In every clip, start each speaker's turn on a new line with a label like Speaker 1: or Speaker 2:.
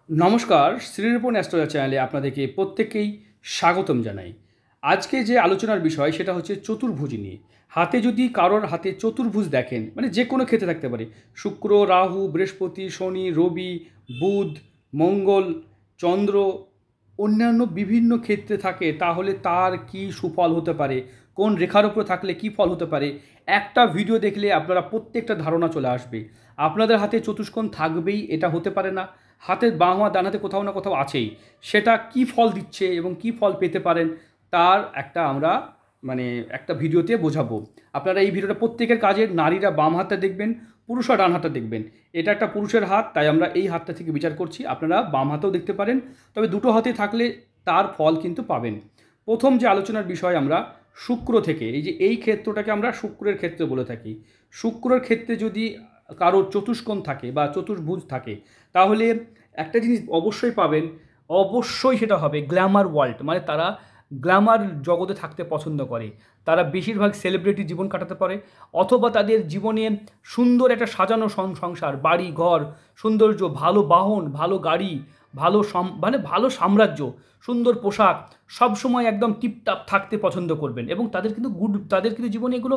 Speaker 1: নমস্কার, শ্রীরূপণ অ্যাস্ট্রোলজি চ্যানেলে আপনাদেরকে প্রত্যেককেই স্বাগতম জানাই। আজকে যে আলোচনার বিষয় সেটা হচ্ছে চতুর্ভুজ নিয়ে। হাতে যদি কারোর হাতে চতুর্ভুজ দেখেন, মানে যে কোনো ক্ষেত্রে থাকতে পারে, শুক্র, রাহু, বৃহস্পতি, শনি, রবি, বুধ, মঙ্গল, চন্দ্র, অন্যান্য বিভিন্ন ক্ষেত্রে থাকে, তাহলে তার কি সুফল হতে পারে, কোন রেখার উপর থাকলে কি ফল হতে পারে, একটা ভিডিও দেখলে আপনারা প্রত্যেকটা ধারণা চলে আসবে। আপনাদের হাতে চতুষ্কোণ থাকবেই, এটা হতে পারে না। হাতের বাঁ হাত ডান হাতে কোথাও না কোথাও আছেই, সেটা কি ফল দিচ্ছে এবং কি ফল পেতে পারেন তার একটা আমরা মানে একটা ভিডিওতে বোঝাবো। আপনারা এই ভিডিওটা প্রত্যেকের কাজের, নারীরা বাম হাতটা দেখবেন, পুরুষরা ডান হাতটা দেখবেন। এটা একটা পুরুষের হাত, তাই আমরা এই হাতটা থেকে বিচার করছি। আপনারা বাম হাতেও দেখতে পারেন, তবে দুটো হাতে থাকলে তার ফল কিন্তু পাবেন। প্রথম যে আলোচনার বিষয় আমরা শুক্র থেকে, এই ক্ষেত্রটাকে আমরা শুক্রের ক্ষেত্রে বলে থাকি। শুক্রের ক্ষেত্রে যদি কারোর চতুষ্কোণ থাকে বা চতুর্ভুজ থাকে, তাহলে একটা জিনিস অবশ্যই পাবেন, অবশ্যই সেটা হবে গ্ল্যামার ওয়ার্ল্ড। মানে তারা গ্ল্যামার জগতে থাকতে পছন্দ করে, তারা বেশিরভাগ সেলিব্রিটি জীবন কাটাতে পারে, অথবা তাদের জীবনে সুন্দর একটা সাজানো সংসার, বাড়ি ঘর, সৌন্দর্য, ভালো বাহন, ভালো গাড়ি, মানে ভালো সাম্রাজ্য, সুন্দর পোশাক, সবসময় একদম টিপটাপ থাকতে পছন্দ করবেন। এবং তাদের কিন্তু জীবনে এগুলো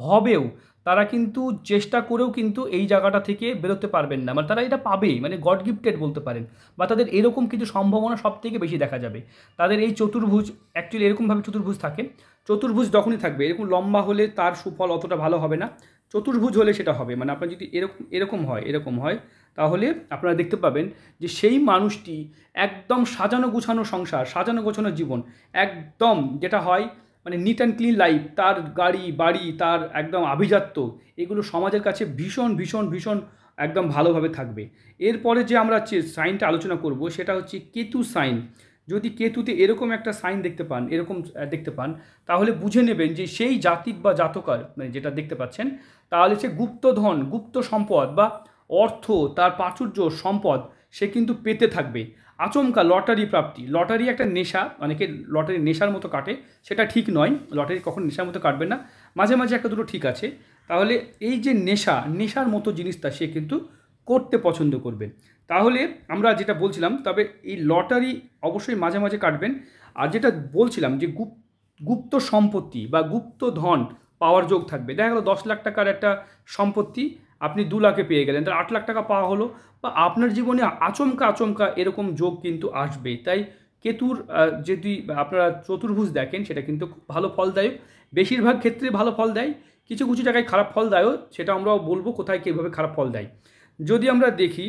Speaker 1: হবেও। তারা কিন্তু চেষ্টা করেও কিন্তু এই জায়গাটা থেকে বেরোতে পারবেন না, মানে তারা এটা পাবে, মানে গড গিফটেড বলতে পারেন, বা তাদের এরকম কিছু সম্ভাবনা সব থেকে বেশি দেখা যাবে। তাদের এই চতুর্ভুজ অ্যাকচুয়ালি এরকমভাবে চতুর্ভুজ থাকে। চতুর্ভুজ যখনই থাকবে, এরকম লম্বা হলে তার সুফল অতটা ভালো হবে না, চতুর্ভুজ হলে সেটা হবে। মানে আপনার যদি এরকম হয় তাহলে আপনারা দেখতে পাবেন যে সেই মানুষটি একদম সাজানো গুছানো সংসার, সাজানো গোছানো জীবন, একদম যেটা হয় মানে নিট অ্যান্ড ক্লিন লাইফ, তার গাড়ি বাড়ি, তার একদম আভিজাত্য, এগুলো সমাজের কাছে ভীষণ ভীষণ ভীষণ একদম ভালোভাবে থাকবে। এরপরে যে আমরা সাইনটা আলোচনা করব সেটা হচ্ছে কেতু সাইন। যদি কেতুতে এরকম একটা সাইন দেখতে পান, তাহলে বুঝে নেবেন যে সেই জাতিক বা জাতকার, মানে যেটা দেখতে পাচ্ছেন, তাহলে সে গুপ্তধন, গুপ্ত সম্পদ বা অর্থ, তার প্রাচুর্য সম্পদ সে কিন্তু পেতে থাকবে। আচমকা লটারি প্রাপ্তি, লটারি একটা নেশা, অনেকে লটারি নেশার মতো কাটে, সেটা ঠিক নয়। লটারি কখন নেশার মতো কাটবেন না, মাঝে মাঝে একটা দুটো ঠিক আছে। তাহলে এই যে নেশার মতো জিনিসটা সে কিন্তু করতে পছন্দ করবে। তাহলে আমরা যেটা বলছিলাম, তবে এই লটারি অবশ্যই মাঝে মাঝে কাটবেন। আর যেটা বলছিলাম যে গুপ্ত সম্পত্তি বা গুপ্ত ধন পাওয়ার যোগ থাকবে। দেখা গেল 10 লাখ টাকার একটা সম্পত্তি আপনি 2 লাখে পেয়ে গেলেন, তার 8 লাখ টাকা পাওয়া হলো। বা আপনার জীবনে আচমকা আচমকা এরকম যোগ কিন্তু আসবে। তাই কেতুর যদি আপনারা চতুর্ভুজ দেখেন, সেটা কিন্তু খুব ভালো ফলদায়ক। বেশিরভাগ ক্ষেত্রে ভালো ফল দেয়, কিছু কিছু জায়গায় খারাপ ফল দেয়ও, সেটা আমরাও বলবো কোথায় কীভাবে খারাপ ফল দেয়। যদি আমরা দেখি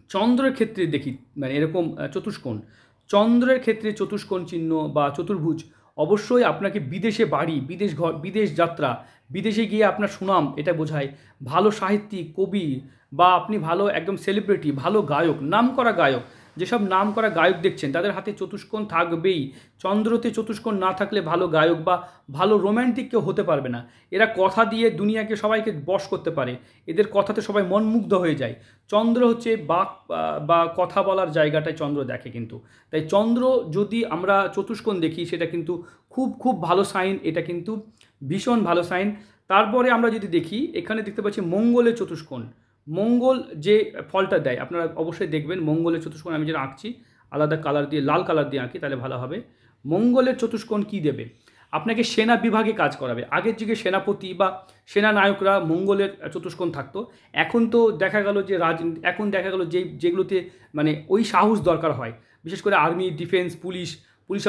Speaker 1: চন্দ্রের ক্ষেত্রে, দেখি মানে এরকম চতুষ্কোণ, চন্দ্রের ক্ষেত্রে চতুষ্কোণ চিহ্ন বা চতুর্ভুজ অবশ্যই আপনাকে বিদেশে বাড়ি, বিদেশ ঘর, বিদেশ যাত্রা, বিদেশে গিয়ে আপনার সুনাম এটা বোঝায়। ভালো সাহিত্যিক, কবি, বা আপনি ভালো একদম সেলিব্রিটি, ভালো গায়ক, নামকরা গায়ক, যেসব নামকরা গায়ক দেখছেন তাদের হাতে চতুষ্কোণ থাকবেই। চন্দ্রতে চতুষ্কোণ না থাকলে ভালো গায়ক বা ভালো রোম্যান্টিক কেউ হতে পারবে না। এরা কথা দিয়ে দুনিয়াকে সবাইকে বশ করতে পারে, এদের কথাতে সবাই মনমুগ্ধ হয়ে যায়। চন্দ্র হচ্ছে বাক বা কথা বলার জায়গাটায় চন্দ্র দেখে কিন্তু। তাই চন্দ্র যদি আমরা চতুষ্কোণ দেখি, সেটা কিন্তু খুব খুব ভালো সাইন, এটা কিন্তু ভীষণ ভালো সাইন। তারপরে আমরা যদি দেখি, এখানে দেখতে পাচ্ছি মঙ্গলের চতুষ্কোণ। মঙ্গল যে ফলটা দেয় আপনারা অবশ্যই দেখবেন। মঙ্গলের চতুষ্কোণ আমি যেটা আঁকছি, আলাদা কালার দিয়ে, লাল কালার দিয়ে আঁকি, তাহলে ভালো হবে। মঙ্গলের চতুষ্কোণ কী দেবে? আপনাকে সেনা বিভাগে কাজ করাবে। আগের যুগে সেনাপতি বা সেনানায়করা মঙ্গলের চতুষ্কোণ থাকতো। এখন তো দেখা গেল যে এখন দেখা গেল যেগুলোতে মানে ওই সাহস দরকার হয়, বিশেষ করে army, defence, police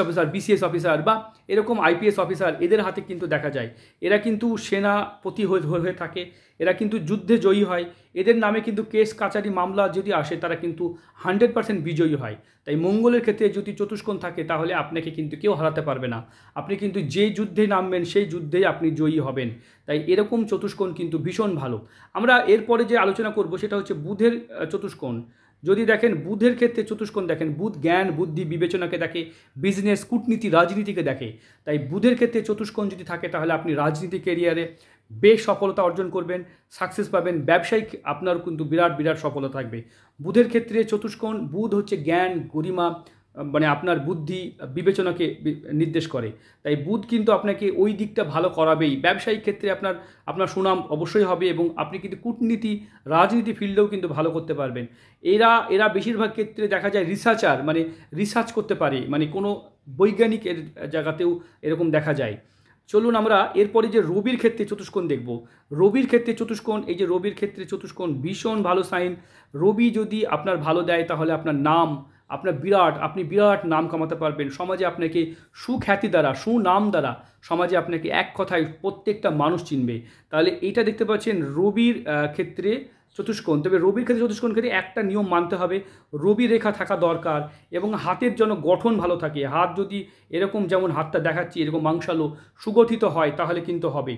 Speaker 1: officer, BCS officer বা এরকম আইপিএস অফিসার, এদের হাতে কিন্তু দেখা যায় এরা কিন্তু সেনাপতি হয়ে থাকে। এরা কিন্তু যুদ্ধে জয়ী হয়, এদের নামে কিন্তু কেস কাচারি মামলা যদি আসে তারা কিন্তু 100% বিজয়ী হয়। তাই মঙ্গলের ক্ষেত্রে যদি চতুষ্কোণ থাকে, তাহলে আপনাকে কিন্তু কেউ হারাতে পারবে না। আপনি কিন্তু যে যুদ্ধে নামবেন সেই যুদ্ধেই আপনি জয়ী হবেন। তাই এরকম চতুষ্কোণ কিন্তু ভীষণ ভালো। আমরা এরপরে যে আলোচনা করব সেটা হচ্ছে বুধের চতুষ্কোণ। যদি দেখেন বুধের ক্ষেত্রে চতুষ্কোণ দেখেন, বুধ জ্ঞান, বুদ্ধি, বিবেচনাকে দেখে, বিজনেস, কূটনীতি, রাজনীতিকে দেখে। তাই বুধের ক্ষেত্রে চতুষ্কোণ যদি থাকে, তাহলে আপনি রাজনীতি ক্যারিয়ারে বেশ সফলতা অর্জন করবেন, সাকসেস পাবেন। ব্যবসায়িক আপনার কিন্তু বিরাট বিরাট সফলতা থাকবে। বুধের ক্ষেত্রে চতুষ্কোণ, বুধ হচ্ছে জ্ঞান, গরিমা, মানে আপনার বুদ্ধি বিবেচনাকে নির্দেশ করে। তাই বুধ কিন্তু আপনাকে ওই দিকটা ভালো করাবেই। ব্যবসায়িক ক্ষেত্রে আপনার আপনার সুনাম অবশ্যই হবে এবং আপনি কিন্তু কূটনীতি, রাজনীতি ফিল্ডেও কিন্তু ভালো করতে পারবেন। এরা এরা বেশিরভাগ ক্ষেত্রে দেখা যায় রিসার্চার, মানে রিসার্চ করতে পারে, মানে কোনো বৈজ্ঞানিকের জায়গাতেও এরকম দেখা যায়। চলুন আমরা এরপরে যে রবির ক্ষেত্রে চতুষ্কোণ দেখব। রবির ক্ষেত্রে চতুষ্কোণ, এই যে রবির ক্ষেত্রে চতুষ্কোণ ভীষণ ভালো সাইন। রবি যদি আপনার ভালো দেয় তাহলে আপনার নাম, আপনি বিরাট নাম কামাতে পারবেন। সমাজে আপনাকে সুখ্যাতি দ্বারা, সুনাম দ্বারা সমাজে আপনাকে এক কথায় প্রত্যেকটা মানুষ চিনবে। তাহলে এটা দেখতে পাচ্ছেন রবির ক্ষেত্রে চতুষ্কোণ। তবে রবির ক্ষেত্রে চতুষ্কোণ ক্ষেত্রে একটা নিয়ম মানতে হবে, রবি রেখা থাকা দরকার এবং হাতের যেন গঠন ভালো থাকে। হাত যদি এরকম, যেমন হাতটা দেখাচ্ছি এরকম মাংসালো সুগঠিত হয় তাহলে কিন্তু হবে,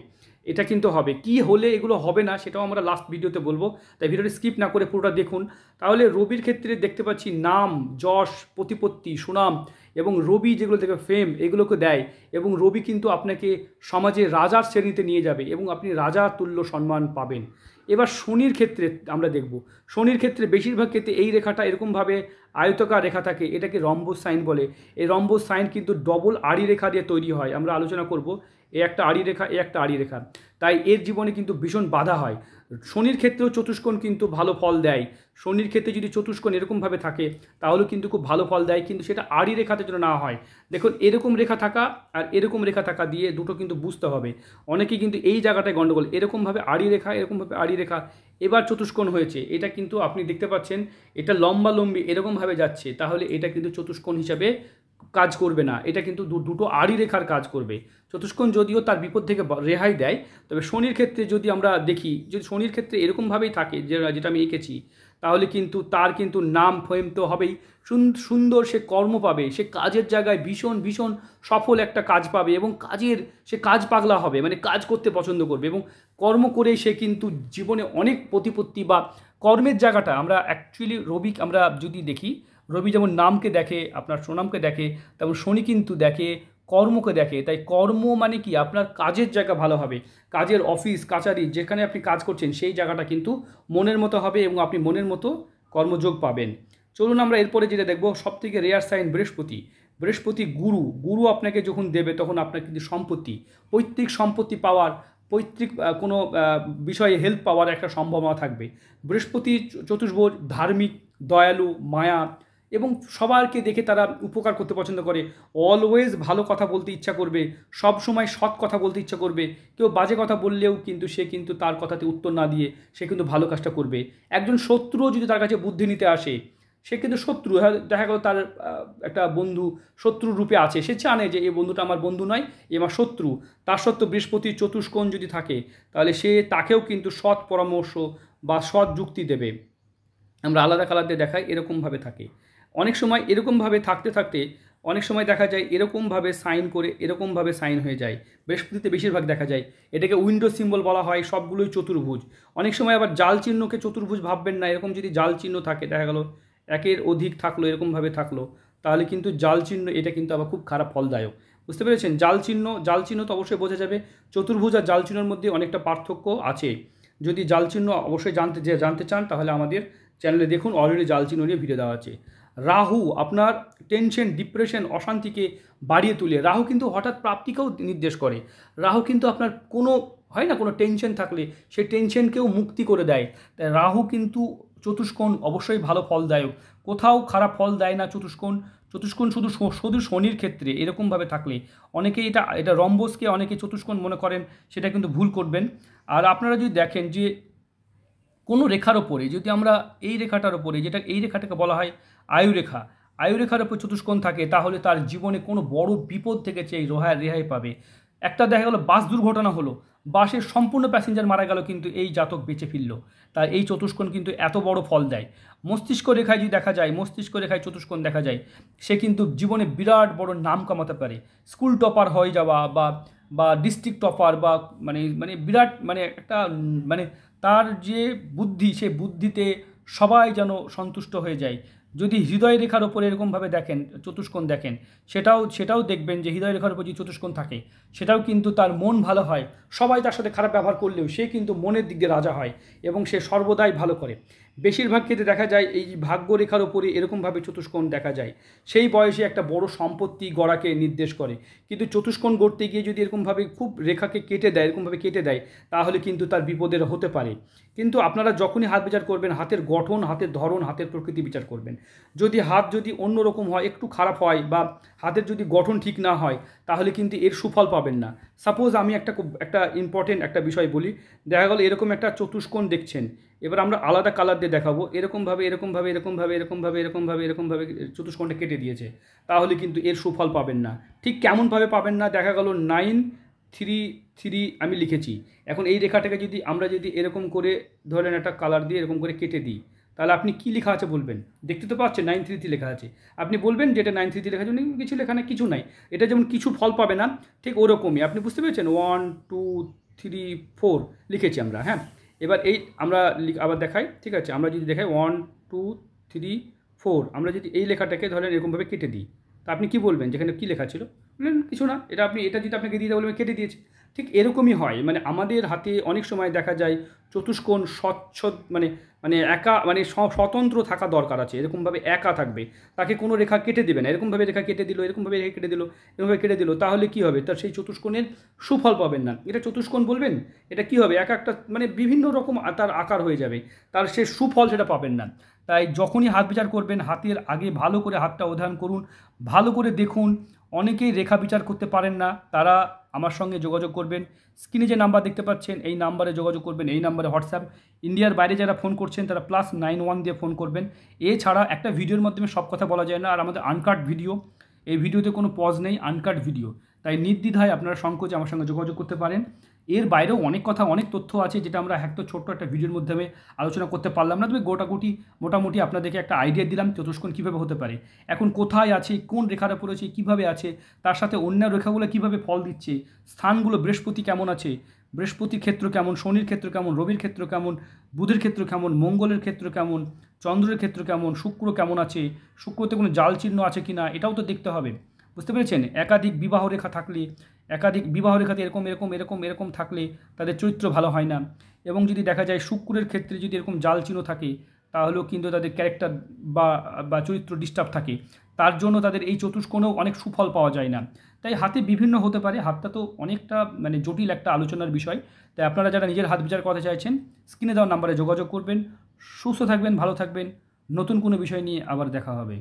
Speaker 1: এটা কিন্তু হবে। কি হলে এগুলো হবে না সেটাও আমরা লাস্ট ভিডিওতে বলবো, তাই ভিডিওটি স্কিপ না করে পুরোটা দেখুন। তাহলে রবির ক্ষেত্রে দেখতে পাচ্ছি নাম, যশ, প্রতিপত্তি, সুনাম এবং রবি যেগুলো দেখবে ফেম, এগুলোকে দেয় এবং রবি কিন্তু আপনাকে সমাজে রাজার শ্রেণীতে নিয়ে যাবে এবং আপনি রাজা তুল্য সম্মান পাবেন। এবার শনির ক্ষেত্রে আমরা দেখব। শনির ক্ষেত্রে বেশিরভাগ ক্ষেত্রে এই রেখাটা এরকমভাবে আয়তকার রেখা থাকে, এটাকে রম্বস সাইন বলে। এই রম্বস সাইন কিন্তু ডবল আড়ি রেখা দিয়ে তৈরি হয়, আমরা আলোচনা করব। এ একটা আড়ি রেখা, এ একটা আড়ি রেখা, তাই এর জীবনে কিন্তু ভীষণ বাধা হয়। শনির ক্ষেত্রেও চতুষ্কোণ কিন্তু ভালো ফল দেয়। শনির ক্ষেত্রে যদি চতুষ্কোণ এরকমভাবে থাকে তাহলে কিন্তু খুব ভালো ফল দেয়, কিন্তু সেটা আড়ি রেখাতে যেন না হয়। দেখুন এরকম রেখা থাকা আর এরকম রেখা থাকা দিয়ে দুটো কিন্তু বুঝতে হবে। অনেকেই কিন্তু এই জায়গাটায় গণ্ডগোল, এরকমভাবে আড়ি রেখা, এরকমভাবে আড়ি রেখা, এবার চতুষ্কোণ হয়েছে, এটা কিন্তু আপনি দেখতে পাচ্ছেন এটা লম্বালম্বি এরকমভাবে যাচ্ছে, তাহলে এটা কিন্তু চতুষ্কোণ হিসাবে কাজ করবে না, এটা কিন্তু দুটো আড়ি রেখার কাজ করবে। চতুষ্কোণ যদিও তার বিপদ থেকে রেহাই দেয়, তবে শনির ক্ষেত্রে যদি আমরা দেখি, যদি শনির ক্ষেত্রে এরকমভাবেই থাকে যেটা আমি এঁকেছি, তাহলে কিন্তু তার কিন্তু নাম ফেম তো হবেই, সুন্দর সে কর্ম পাবে, সে কাজের জায়গায় ভীষণ ভীষণ সফল একটা কাজ পাবে এবং সে কাজ পাগলা হবে, মানে কাজ করতে পছন্দ করবে এবং কর্ম করে সে কিন্তু জীবনে অনেক প্রতিপত্তি বা কর্মের জায়গাটা আমরা অ্যাকচুয়ালি রবি আমরা যদি দেখি, রবি যেমন নামকে দেখে, আপনার সুনামকে দেখে, তেমন শনি কিন্তু দেখে কর্মকে দেখে। তাই কর্ম মানে কি, আপনার কাজের জায়গা ভালো হবে, কাজের অফিস কাচারি যেখানে আপনি কাজ করছেন সেই জায়গাটা কিন্তু মনের মতো হবে এবং আপনি মনের মতো কর্মযোগ পাবেন। চলুন আমরা এরপরে যেটা দেখব, সবথেকে রেয়ার সাইন বৃহস্পতি। বৃহস্পতি গুরু আপনাকে যখন দেবে তখন আপনার কিন্তু সম্পত্তি, পৈতৃক সম্পত্তি পাওয়ার, পৈতৃক কোনো বিষয়ে হেল্প পাওয়ার একটা সম্ভাবনা থাকবে। বৃহস্পতি চতুর্ভুজ, ধার্মিক, দয়ালু, মায়া এবং সবাইকে দেখে তারা উপকার করতে পছন্দ করে। অলওয়েজ ভালো কথা বলতে ইচ্ছা করবে, সব সময় সৎ কথা বলতে ইচ্ছা করবে। কেউ বাজে কথা বললেও কিন্তু সে কিন্তু তার কথাতে উত্তর না দিয়ে সে কিন্তু ভালো কাজটা করবে। একজন শত্রুও যদি তার কাছে বুদ্ধি নিতে আসে, সে কিন্তু শত্রু, দেখা গেল তার একটা বন্ধু শত্রুর রূপে আছে, সে জানে যে এই বন্ধুটা আমার বন্ধু নয়, এ আমার শত্রু। তার সত্ত্বেও বৃহস্পতির চতুষ্কোণ যদি থাকে তাহলে সে তাকেও কিন্তু সৎ পরামর্শ বা সৎ যুক্তি দেবে। আমরা আলাদা কালার দিয়ে দেখাই, এরকমভাবে থাকে। অনেক সময় এরকমভাবে থাকতে থাকতে অনেক সময় দেখা যায় এরকমভাবে সাইন করে এরকমভাবে সাইন হয়ে যায়, বৃহস্পতিতে বেশিরভাগ দেখা যায়। এটাকে উইন্ডো সিম্বল বলা হয়, সবগুলোই চতুর্ভুজ। অনেক সময় আবার জাল চিহ্নকে চতুর্ভুজ ভাববেন না, এরকম যদি জাল চিহ্ন থাকে, দেখা গেল একের অধিক থাকলো, এরকমভাবে থাকলো, তাহলে কিন্তু জাল চিহ্ন, এটা কিন্তু আবার খুব খারাপ ফলদায়ক। বুঝতে পেরেছেন? জাল চিহ্ন তো অবশ্যই বোঝা যাবে, চতুর্ভুজ আর জাল চিহ্নের মধ্যে অনেকটা পার্থক্য আছে। যদি জাল চিহ্ন অবশ্যই জানতে চান তাহলে আমাদের চ্যানেলে দেখুন, অলরেডি জাল চিহ্ন নিয়ে ভিডিও দেওয়া আছে। রাহু আপনার টেনশন, ডিপ্রেশন, অশান্তিকে বাড়িয়ে তুলে। রাহু কিন্তু হঠাৎ প্রাপ্তিকেও নির্দেশ করে। রাহু কিন্তু আপনার কোনো হয় না, কোনো টেনশন থাকলে সেই টেনশনকেও মুক্তি করে দেয়। তাই রাহু কিন্তু চতুষ্কোণ অবশ্যই ভালো ফলদায়ক, কোথাও খারাপ ফল দেয় না চতুষ্কোণ। শুধু শনির ক্ষেত্রে এরকমভাবে থাকলে, অনেকে এটা রম্বসকে অনেকে চতুষ্কোণ মনে করেন, সেটা কিন্তু ভুল করবেন। আর আপনারা যদি দেখেন যে কোনো রেখার ওপরে যদি আমরা এই রেখাটার ওপরে, যেটা এই রেখাটাকে বলা হয় আয়ুরেখা, আয়ুরেখার ওপর চতুষ্কোণ থাকে, তাহলে তার জীবনে কোনো বড় বিপদ থেকে সেই রেহাই পাবে। একটা দেখা গেলো বাস দুর্ঘটনা হলো, বাসের সম্পূর্ণ প্যাসেঞ্জার মারা গেল, কিন্তু এই জাতক বেঁচে ফিরল। তাই এই চতুষ্কোণ কিন্তু এত বড় ফল দেয়। মস্তিষ্ক রেখায় যদি দেখা যায়, মস্তিষ্ক রেখায় চতুষ্কোণ দেখা যায়, সে কিন্তু জীবনে বিরাট বড় নাম কামাতে পারে। স্কুল টপার হয়ে যাওয়া বা ডিস্ট্রিক্ট টপার বা মানে বিরাট একটা তার যে বুদ্ধি, সে বুদ্ধিতে সবাই যেন সন্তুষ্ট হয়ে যায়। যদি হৃদয় রেখার ওপরে এরকমভাবে দেখেন, চতুষ্কোণ দেখেন, সেটাও দেখবেন যে হৃদয় রেখার উপর যে চতুষ্কোণ থাকে সেটাও কিন্তু তার মন ভালো হয়। সবাই তার সাথে খারাপ ব্যবহার করলেও সে কিন্তু মনের দিক দিয়ে রাজা হয় এবং সে সর্বদাই ভালো করে। বেশিরভাগ ক্ষেত্রে দেখা যায় এই ভাগ্যরেখার ওপরে এরকমভাবে চতুষ্কোণ দেখা যায়, সেই বয়সে একটা বড় সম্পত্তি গড়াকে নির্দেশ করে। কিন্তু চতুষ্কোণ গড়তে গিয়ে যদি এরকমভাবে খুব রেখাকে কেটে দেয়, এরকমভাবে কেটে দেয়, তাহলে কিন্তু তার বিপদের হতে পারে। কিন্তু আপনারা যখনই হাত বিচার করবেন, হাতের গঠন, হাতের ধরন, হাতের প্রকৃতি বিচার করবেন। যদি হাত যদি অন্য রকম হয়, একটু খারাপ হয়, বা হাতের যদি গঠন ঠিক না হয়, তাহলে কিন্তু এর সুফল পাবেন না। সাপোজ আমি একটা ইম্পর্টেন্ট একটা বিষয় বলি। দেখা গেল এরকম একটা চতুষ্কোণ দেখছেন, এবার আমরা আলাদা কালার দিয়ে দেখাবো, এরকমভাবে এরকমভাবে এরকমভাবে এরকমভাবে এরকমভাবে এরকমভাবে চতুষ্কোণটা কেটে দিয়েছে, তাহলে কিন্তু এর সুফল পাবেন না। ঠিক কেমনভাবে পাবেন না, দেখা গেল 933 আমি লিখেছি। এখন এই রেখাটাকে যদি আমরা এরকম করে ধরেন একটা কালার দিয়ে এরকম করে কেটে দিই, তাহলে আপনি কী লেখা আছে বলবেন? দেখতে তো পাচ্ছেন 933 লেখা আছে, আপনি বলবেন যে এটা 933 লেখা আছে, কিছু লেখা নেই, কিছু নাই। এটা যেমন কিছু ফল পাবে না, ঠিক ওরকমই আপনি বুঝতে পেরেছেন। 1 2 3 4 লিখেছি আমরা, হ্যাঁ। এবার এই আমরা আবার দেখাই, ঠিক আছে, আমরা যদি দেখাই 1 2 3 4, আমরা যদি এই লেখাটাকে ধরেন এরকমভাবে কেটে দিই, তা আপনি কি বলবেন যেখানে কী লেখা ছিল? বললেন কিছু না, এটা যদি আপনাকে দিয়ে দেওয়া বলবেন কেটে দিয়েছে। ঠিক এরকমই হয়, মানে আমাদের হাতে অনেক সময় দেখা যায় চতুষ্কোণ স্বচ্ছ, মানে মানে একা, মানে স্বতন্ত্র থাকা দরকার আছে, এরকমভাবে একা থাকবে, তাকে কোনো রেখা কেটে দেবে না। এরকমভাবে রেখা কেটে দিল, এরকমভাবে রেখা কেটে দিল, এরকমভাবে কেটে দিল, তাহলে কী হবে? তার সেই চতুষ্কোণের সুফল পাবেন না। এটা চতুষ্কোণ বলবেন, এটা কী হবে? এক একটা মানে বিভিন্ন রকম তার আকার হয়ে যাবে, তার সে সুফল সেটা পাবেন না। তাই যখনই হাত বিচার করবেন, হাতের আগে ভালো করে হাতটা অধ্যয়ন করুন, ভালো করে দেখুন। অনেকেই রেখা বিচার করতে পারেন না, তারা আমার সঙ্গে যোগাযোগ করবেন। স্ক্রিনে যে নাম্বার দেখতে পাচ্ছেন এই নাম্বারে যোগাযোগ করবেন, এই নাম্বারে হোয়াটসঅ্যাপ। ইন্ডিয়ার বাইরে যারা ফোন করছেন তারা +91 দিয়ে ফোন করবেন। এছাড়া একটা ভিডিওর মাধ্যমে সব কথা বলা যায় না, আর আমাদের আনকাট ভিডিও, এই ভিডিওতে কোনো পজ নেই, আনকাট ভিডিও। তাই নির্দ্বিধায় আপনারা সংকোচে আমার সঙ্গে যোগাযোগ করতে পারেন। এর বাইরেও অনেক কথা, অনেক তথ্য আছে যেটা আমরা একটা ছোট্ট একটা ভিডিওর মাধ্যমে আলোচনা করতে পারলাম না, তবে মোটামুটি আপনাদেরকে একটা আইডিয়া দিলাম চতুষ্কোণ কীভাবে হতে পারে, এখন কোথায় আছে, কোন রেখার উপর আছে, কীভাবে আছে, তার সাথে অন্য রেখাগুলো কীভাবে ফল দিচ্ছে, স্থানগুলো, বৃহস্পতি কেমন আছে, বৃহস্পতির ক্ষেত্র কেমন, শনির ক্ষেত্র কেমন, রবির ক্ষেত্র কেমন, বুধের ক্ষেত্র কেমন, মঙ্গলের ক্ষেত্র কেমন, চন্দ্রের ক্ষেত্র কেমন, শুক্র কেমন আছে, শুক্রতে কোনো জাল চিহ্ন আছে কি না, এটাও তো দেখতে হবে। বুঝতে পেরেছেন? একাধিক বিবাহ রেখা থাকলে, একাধিক বিবাহ রেখাতে এরকম এরকম এরকম এরকম থাকলে তাদের চরিত্র ভালো হয় না। এবং যদি দেখা যায় শুক্রের ক্ষেত্রে যদি এরকম জাল চিহ্ন থাকে, তাহলেও কিন্তু তাদের ক্যারেক্টার বা চরিত্র ডিস্টার্ব থাকে, তার জন্য তাদের এই চতুষ্কোণেও অনেক সুফল পাওয়া যায় না। তাই হাতে বিভিন্ন হতে পারে, হাতটা তো অনেকটা মানে জটিল একটা আলোচনার বিষয়। তাই আপনারা যারা নিজের হাত বিচার করতে চাইছেন, স্ক্রিনে দেওয়া নাম্বারে যোগাযোগ করবেন। সুস্থ থাকবেন, ভালো থাকবেন। নতুন কোনো বিষয় নিয়ে আবার দেখা হবে।